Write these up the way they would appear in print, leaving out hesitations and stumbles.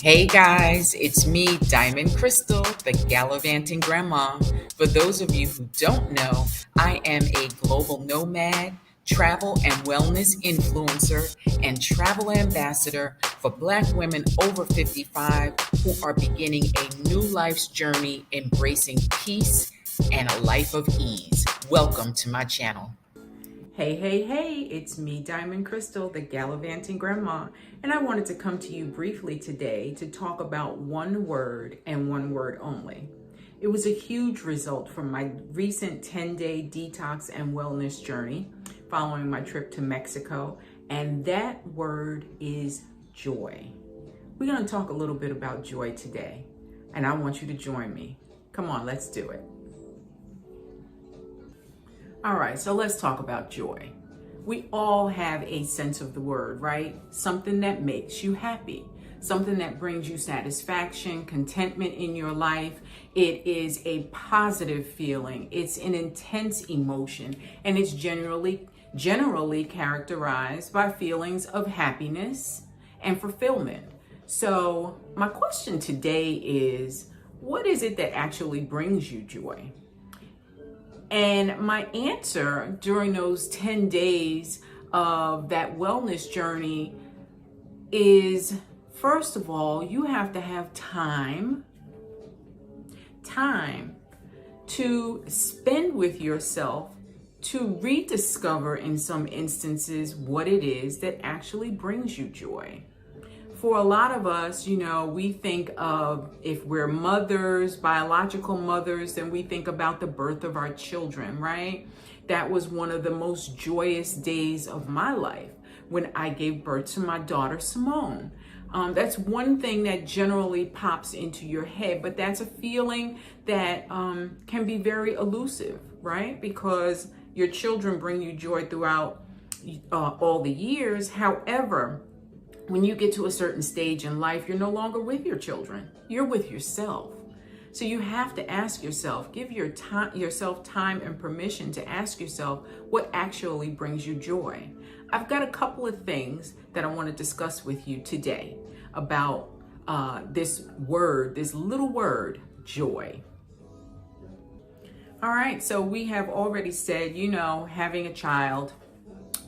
Hey guys, it's me, Diamond Crystal, the Gallivanting Grandma. For those of you who don't know, I am a global nomad, travel and wellness influencer, and travel ambassador for Black women over 55 who are beginning a new life's journey, embracing peace and a life of ease. Welcome to my channel. Hey, it's me, Diamond Crystal, the Gallivanting Grandma, and I wanted to come to you briefly today to talk about one word and one word only. It was a huge result from my recent 10-day detox and wellness journey following my trip to Mexico, and that word is joy. We're going to talk a little bit about joy today, and I want you to join me. Come on, let's do it. All right, so let's talk about joy. We all have a sense of the word, right? Something that makes you happy, something that brings you satisfaction, contentment in your life. It is a positive feeling. It's an intense emotion, and it's generally characterized by feelings of happiness and fulfillment. So my question today is, what is it that actually brings you joy? And my answer during those 10 days of that wellness journey is, first of all, you have to have time to spend with yourself, to rediscover in some instances what it is that actually brings you joy. For a lot of us, we think of, if we're mothers, biological mothers, then we think about the birth of our children, right? That was one of the most joyous days of my life when I gave birth to my daughter, Simone. That's one thing that generally pops into your head, but that's a feeling that can be very elusive, right? Because your children bring you joy throughout all the years. However, when you get to a certain stage in life, you're no longer with your children. You're with yourself. So you have to ask yourself, give yourself time and permission to ask yourself what actually brings you joy. I've got a couple of things that I want to discuss with you today about this little word, joy. All right, so we have already said, having a child,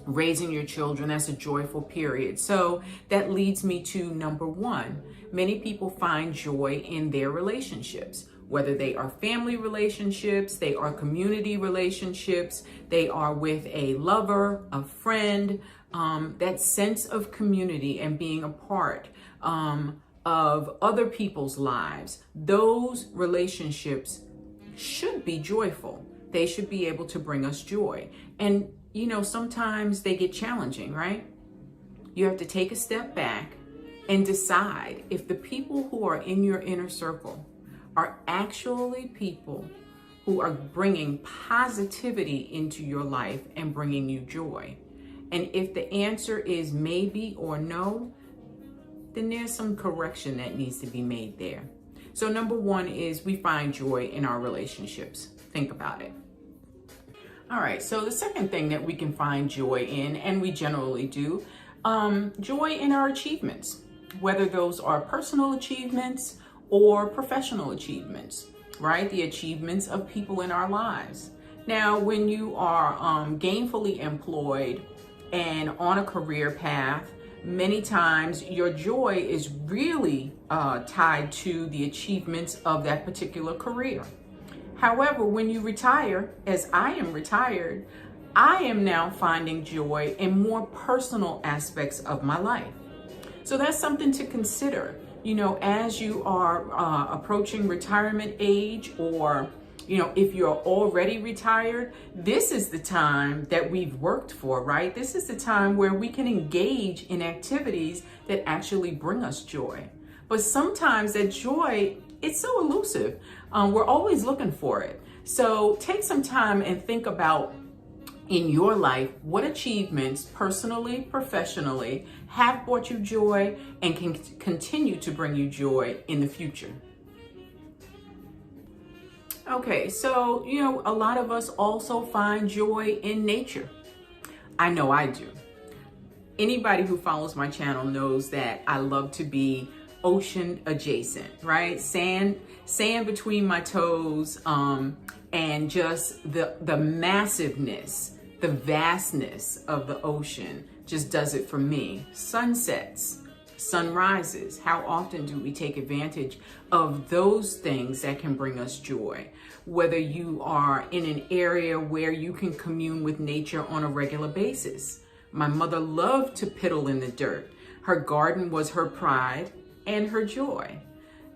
raising your children, that's a joyful period. So that leads me to number one. Many people find joy in their relationships, whether they are family relationships, they are community relationships, they are with a lover, a friend, that sense of community and being a part of other people's lives. Those relationships should be joyful. They should be able to bring us joy. And sometimes they get challenging, right? You have to take a step back and decide if the people who are in your inner circle are actually people who are bringing positivity into your life and bringing you joy. And if the answer is maybe or no, then there's some correction that needs to be made there. So number one is we find joy in our relationships. Think about it. All right, so the second thing that we can find joy in, and we generally do, joy in our achievements, whether those are personal achievements or professional achievements, right? The achievements of people in our lives. Now, when you are gainfully employed and on a career path, many times your joy is really tied to the achievements of that particular career. However, when you retire, as I am retired, I am now finding joy in more personal aspects of my life. So that's something to consider, as you are approaching retirement age, or, if you're already retired, this is the time that we've worked for, right? This is the time where we can engage in activities that actually bring us joy. But sometimes that joy, it's so elusive. We're always looking for it. So take some time and think about, in your life, what achievements, personally, professionally, have brought you joy and can continue to bring you joy in the future. Okay, so, a lot of us also find joy in nature. I know I do. Anybody who follows my channel knows that I love to be ocean adjacent, right? Sand between my toes, and just the massiveness, the vastness of the ocean just does it for me. Sunsets, sunrises, how often do we take advantage of those things that can bring us joy? Whether you are in an area where you can commune with nature on a regular basis. My mother loved to piddle in the dirt. Her garden was her pride and her joy.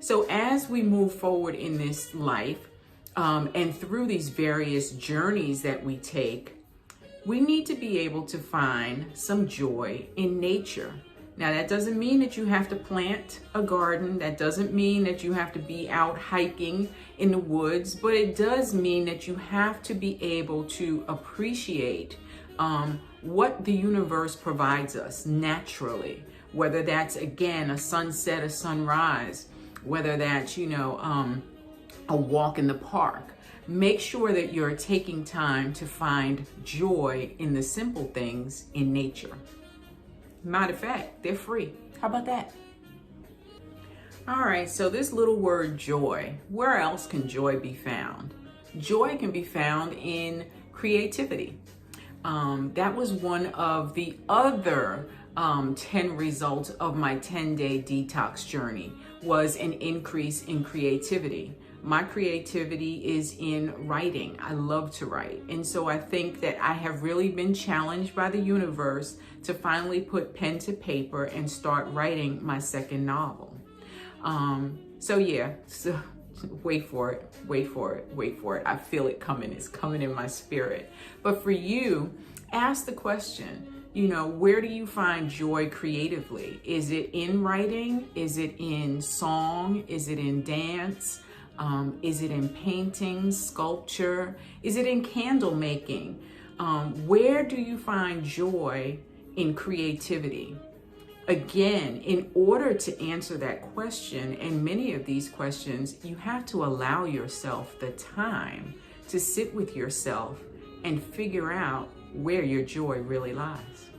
So as we move forward in this life, and through these various journeys that we take, we need to be able to find some joy in nature. Now, that doesn't mean that you have to plant a garden. That doesn't mean that you have to be out hiking in the woods, but it does mean that you have to be able to appreciate what the universe provides us naturally, whether that's, again, a sunset, a sunrise, whether that's, a walk in the park. Make sure that you're taking time to find joy in the simple things in nature. Matter of fact, they're free. How about that? All right, so this little word joy, where else can joy be found? Joy can be found in creativity. That was one of the other 10 results of my 10-day detox journey, was an increase in creativity. My creativity is in writing. I love to write. And so I think that I have really been challenged by the universe to finally put pen to paper and start writing my second novel. So wait for it. I feel it coming. It's coming in my spirit. But for you, ask the question, where do you find joy creatively? Is it in writing? Is it in song? Is it in dance? Is it in painting, sculpture? Is it in candle making? Where do you find joy in creativity? Again, in order to answer that question, and many of these questions, you have to allow yourself the time to sit with yourself and figure out where your joy really lies.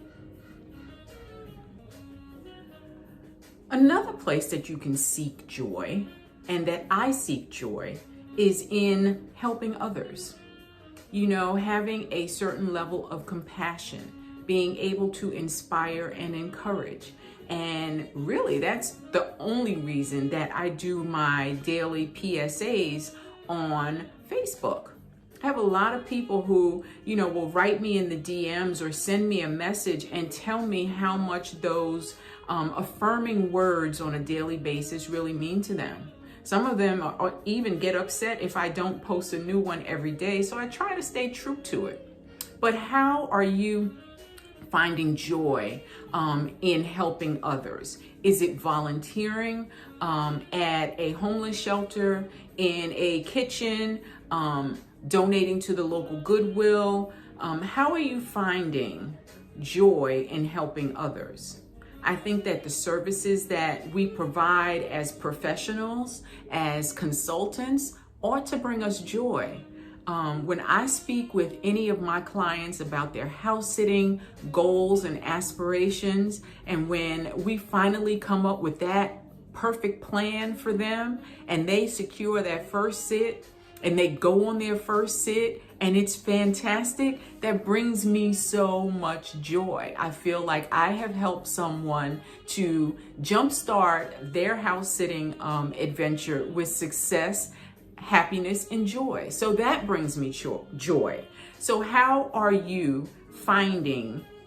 Another place that you can seek joy, and that I seek joy, is in helping others. Having a certain level of compassion, being able to inspire and encourage. And really, that's the only reason that I do my daily PSAs on Facebook. I have a lot of people who, will write me in the DMs or send me a message and tell me how much those affirming words on a daily basis really mean to them. Some of them even get upset if I don't post a new one every day, so I try to stay true to it. But how are you finding joy in helping others? Is it volunteering at a homeless shelter, in a kitchen, donating to the local Goodwill? How are you finding joy in helping others? I think that the services that we provide as professionals, as consultants, ought to bring us joy. When I speak with any of my clients about their house sitting goals and aspirations, and when we finally come up with that perfect plan for them and they secure that first sit and they go on their first sit and it's fantastic, that brings me so much joy. I feel like I have helped someone to jumpstart their house sitting adventure with success, happiness, and joy. So that brings me joy. So how are you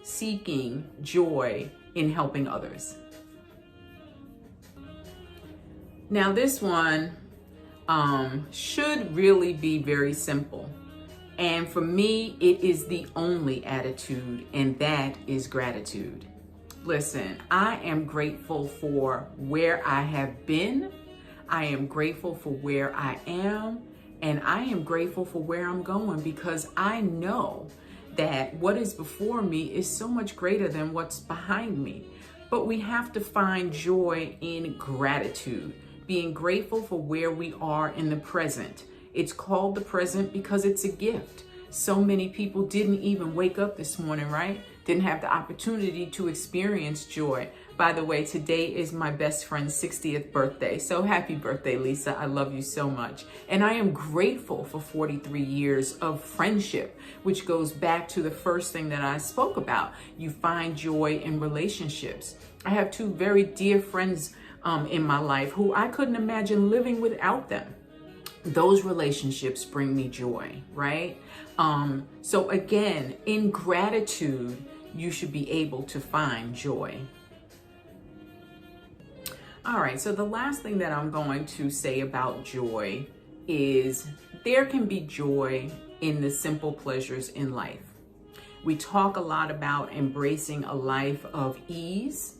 seeking joy in helping others? Now this one should really be very simple. And for me, it is the only attitude, and that is gratitude. Listen, I am grateful for where I have been. I am grateful for where I am, and I am grateful for where I'm going, because I know that what is before me is so much greater than what's behind me. But we have to find joy in gratitude, being grateful for where we are in the present. It's called the present because it's a gift. So many people didn't even wake up this morning, right? didn't have the opportunity to experience joy. By the way, today is my best friend's 60th birthday. So happy birthday, Lisa. I love you so much. And I am grateful for 43 years of friendship, which goes back to the first thing that I spoke about. You find joy in relationships. I have two very dear friends in my life who I couldn't imagine living without them. Those relationships bring me joy, right? So again, in gratitude, you should be able to find joy. All right, so the last thing that I'm going to say about joy is there can be joy in the simple pleasures in life. We talk a lot about embracing a life of ease,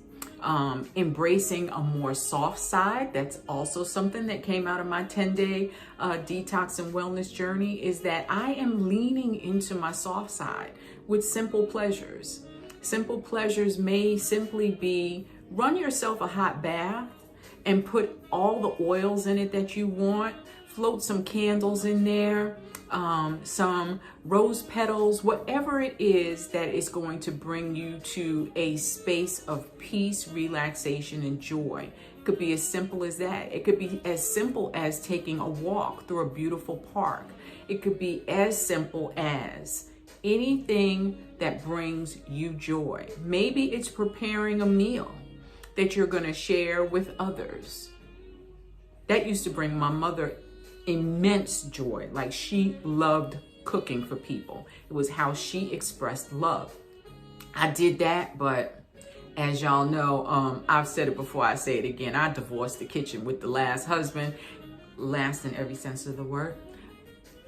embracing a more soft side. That's also something that came out of my 10-day detox and wellness journey, is that I am leaning into my soft side with simple pleasures. Simple pleasures may simply be run yourself a hot bath and put all the oils in it that you want, float some candles in there, some rose petals, whatever it is that is going to bring you to a space of peace, relaxation, and joy. It could be as simple as that. It could be as simple as taking a walk through a beautiful park. It could be as simple as anything that brings you joy. Maybe it's preparing a meal that you're going to share with others. That used to bring my mother immense joy. Like, she loved cooking for people. It was how she expressed love. I did that, but as y'all know, I've said it before, I say it again, I divorced the kitchen with the last husband. Last in every sense of the word,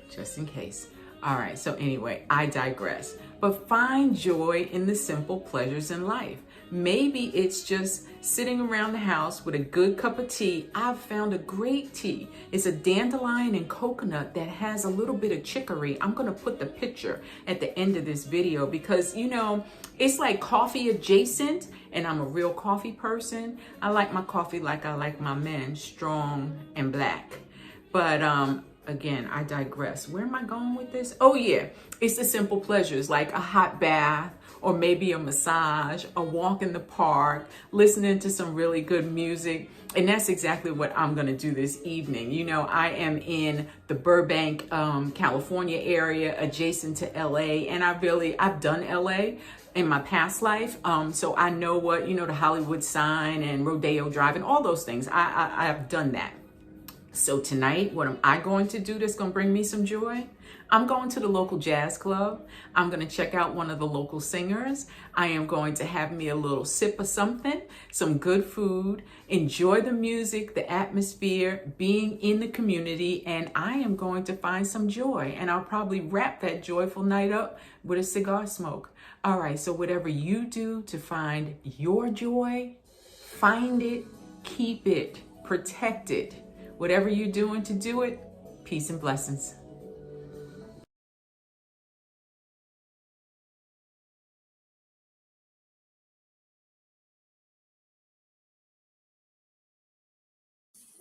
just in case. All right, so anyway, I digress. But find joy in the simple pleasures in life. Maybe it's just sitting around the house with a good cup of tea. I've found a great tea. It's a dandelion and coconut that has a little bit of chicory. I'm gonna put the picture at the end of this video because, you know, it's like coffee adjacent, and I'm a real coffee person. I like my coffee like I like my men, strong and black. But again, I digress. Where am I going with this? Oh yeah, it's the simple pleasures like a hot bath, or maybe a massage, a walk in the park, listening to some really good music. And that's exactly what I'm gonna do this evening. You know, I am in the Burbank, California area, adjacent to LA, and I've done LA in my past life. So I know what, you know, the Hollywood sign and Rodeo Drive and all those things. I've done that. So tonight, what am I going to do that's going to bring me some joy? I'm going to the local jazz club. I'm going to check out one of the local singers. I am going to have me a little sip of something, some good food, enjoy the music, the atmosphere, being in the community, and I am going to find some joy. And I'll probably wrap that joyful night up with a cigar smoke. All right, so whatever you do to find your joy, find it, keep it, protect it. Whatever you're doing to do it, peace and blessings.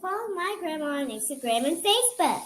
Follow my grandma on Instagram and Facebook.